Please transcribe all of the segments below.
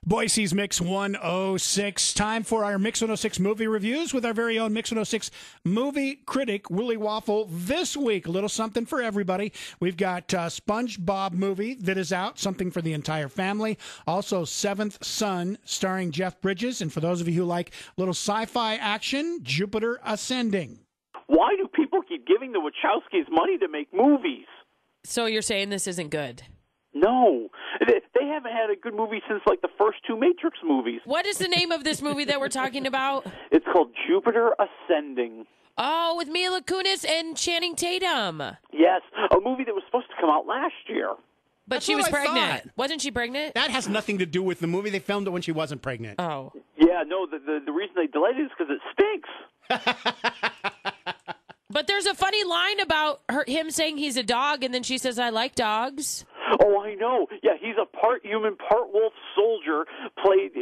Boise's Mix 106. Time for our Mix 106 movie reviews with our very own Mix 106 movie critic, Willie Waffle. This week, a little something for everybody. We've got SpongeBob Movie that is out, something for the entire family. Also, Seventh Son, starring Jeff Bridges. And for those of you who like little sci-fi action, Jupiter Ascending. Why do people keep giving the Wachowskis money to make movies? So you're saying this isn't good? No. They haven't had a good movie since, like, the first two Matrix movies. What is the name of this movie that we're talking about? It's called Jupiter Ascending. Oh, with Mila Kunis and Channing Tatum. Yes, a movie that was supposed to come out last year. But she was pregnant. Wasn't she pregnant? That has nothing to do with the movie. They filmed it when she wasn't pregnant. Oh. Yeah, no, the reason they delayed it is because it stinks. But there's a funny line about him saying he's a dog, and then she says, I like dogs. Oh, I know. Yeah, he's a part human, part wolf soldier, played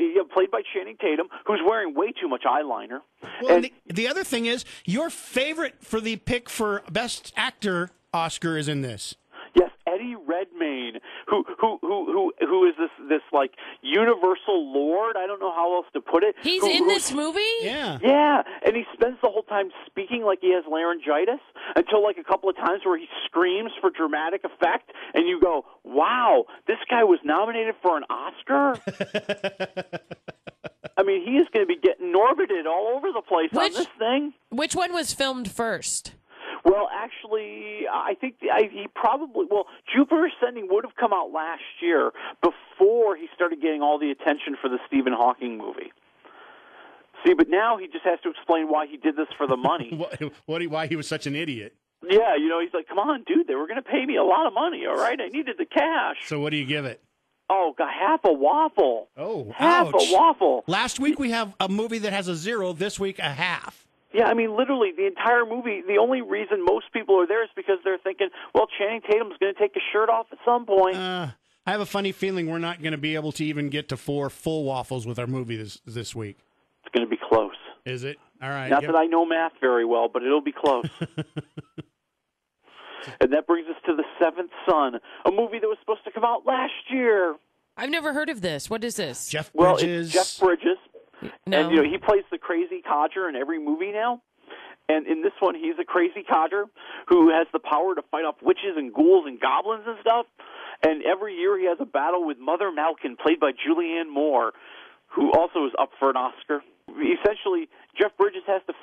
by Channing Tatum, who's wearing way too much eyeliner. Well, and the other thing is, your favorite for the pick for Best Actor Oscar is in this. Yes, Eddie Redmayne, who is this like universal lord? I don't know how else to put it. He's in this movie? Yeah. Yeah, and he spends the whole time speaking like he has laryngitis until like a couple of times where he screams for dramatic effect, and you go, wow, this guy was nominated for an Oscar? I mean, he is going to be getting orbited all over the place on this thing. Which one was filmed first? Well, actually, I think he probably... Well, Jupiter Ascending would have come out last year before he started getting all the attention for the Stephen Hawking movie. See, but now he just has to explain why he did this for the money. Why he was such an idiot. Yeah, you know, he's like, come on, dude, they were going to pay me a lot of money, all right? I needed the cash. So what do you give it? Oh, got half a waffle. Oh, half ouch. a waffle. Last week we have a movie that has a 0. This week, a half. Yeah, I mean, literally, the entire movie, the only reason most people are there is because they're thinking, well, Channing Tatum's going to take his shirt off at some point. I have a funny feeling we're not going to be able to even get to 4 full waffles with our movie this week. It's going to be close. Is it? All right. Not that I know math very well, but it'll be close. And that brings us to The Seventh Son, a movie that was supposed to come out last year. I've never heard of this. What is this? Jeff Bridges. Well, it's Jeff Bridges. No. And, you know, he plays the crazy codger in every movie now. And in this one, he's a crazy codger who has the power to fight off witches and ghouls and goblins and stuff. And every year he has a battle with Mother Malkin, played by Julianne Moore, who also is up for an Oscar. Essentially, Jeff Bridges has to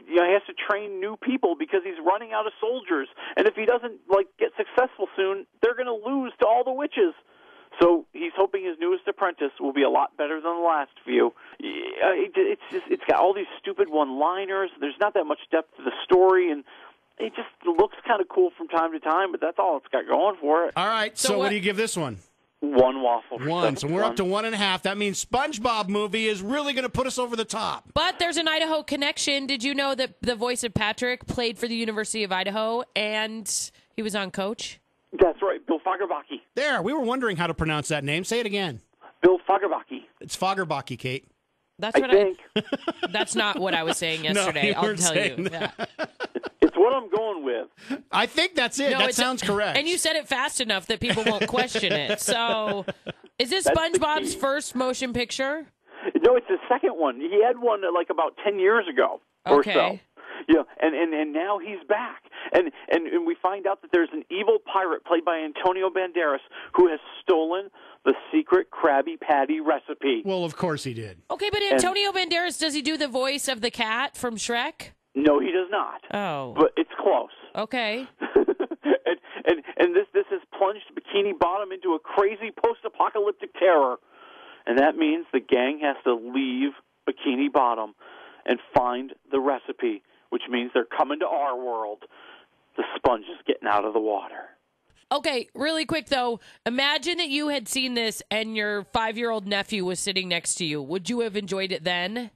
he has to train new people because he's running out of soldiers. And if he doesn't, get successful soon, they're going to lose to all the witches. So he's hoping his newest apprentice will be a lot better than the last few. It's got all these stupid one-liners. There's not that much depth to the story, and it just looks kind of cool from time to time, but that's all it's got going for it. All right, so what do you give this one? 1 waffle. 1, so we're up to 1.5. That means SpongeBob Movie is really going to put us over the top. But there's an Idaho connection. Did you know that the voice of Patrick played for the University of Idaho, and he was on Coach? That's right, Bill Fagerbacke. There, we were wondering how to pronounce that name. Say it again. Bill Fagerbacke. It's Fagerbacke, Kate. That's what I think. That's not what I was saying yesterday. No, I'll tell you. that. Yeah. It's what I'm going with. I think that's it. No, that sounds correct. And you said it fast enough that people won't question it. So, is this SpongeBob's first motion picture? No, it's his second one. He had one about 10 years ago or so. Yeah, and now he's back. And we find out that there's an evil pirate played by Antonio Banderas who has stolen the secret Krabby Patty recipe. Well, of course he did. Okay, but Antonio Banderas, does he do the voice of the cat from Shrek? No, he does not. Oh. But it's close. Okay. and this has plunged Bikini Bottom into a crazy post-apocalyptic terror. And that means the gang has to leave Bikini Bottom and find the recipe, which means they're coming to our world. The sponge is getting out of the water. Okay, really quick, though. Imagine that you had seen this and your 5-year-old nephew was sitting next to you. Would you have enjoyed it then?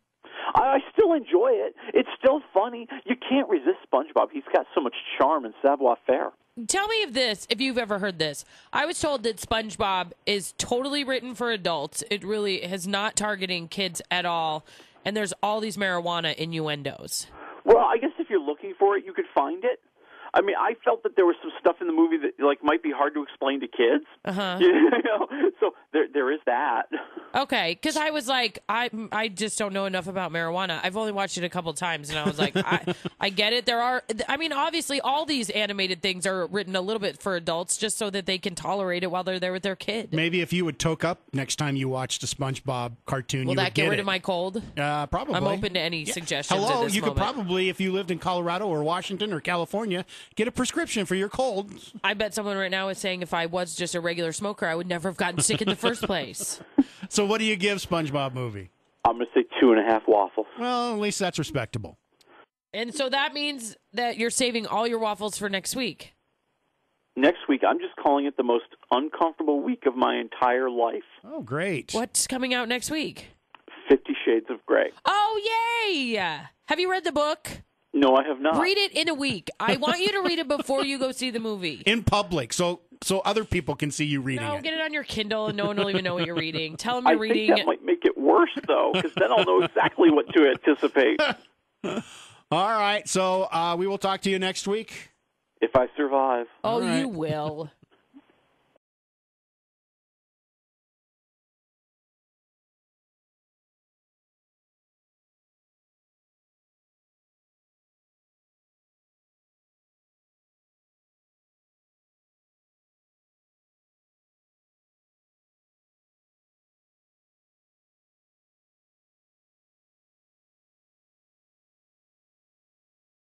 I still enjoy it. It's still funny. You can't resist SpongeBob. He's got so much charm and savoir-faire. Tell me if you've ever heard this. I was told that SpongeBob is totally written for adults. It really is not targeting kids at all. And there's all these marijuana innuendos. Well, I guess if you're looking for it, you could find it. I mean, I felt that there was some stuff in the movie that like might be hard to explain to kids. Uh-huh. So there is that. Okay, because I was like, I just don't know enough about marijuana. I've only watched it a couple times, and I was like, I get it. I mean, obviously, all these animated things are written a little bit for adults just so that they can tolerate it while they're there with their kid. Maybe if you would toke up next time you watched a SpongeBob cartoon, Will you that would get rid it. of my cold? Probably. I'm open to any suggestions. Hello, at this you moment. could probably, if you lived in Colorado or Washington or California, get a prescription for your cold. I bet someone right now is saying if I was just a regular smoker, I would never have gotten sick in the first place. So what do you give SpongeBob Movie? I'm going to say 2.5 waffles. Well, at least that's respectable. And so that means that you're saving all your waffles for next week. Next week, I'm just calling it the most uncomfortable week of my entire life. Oh, great. What's coming out next week? 50 Shades of Grey. Oh, yay! Have you read the book? No, I have not. Read it in a week. I want you to read it before you go see the movie. In public, so other people can see you reading No, it. get it on your Kindle and no one will even know what you're reading. Tell them I you're reading. think that might make it worse, though, because then I'll know exactly what to anticipate. All right, so we will talk to you next week. If I survive. Oh, All right. you will.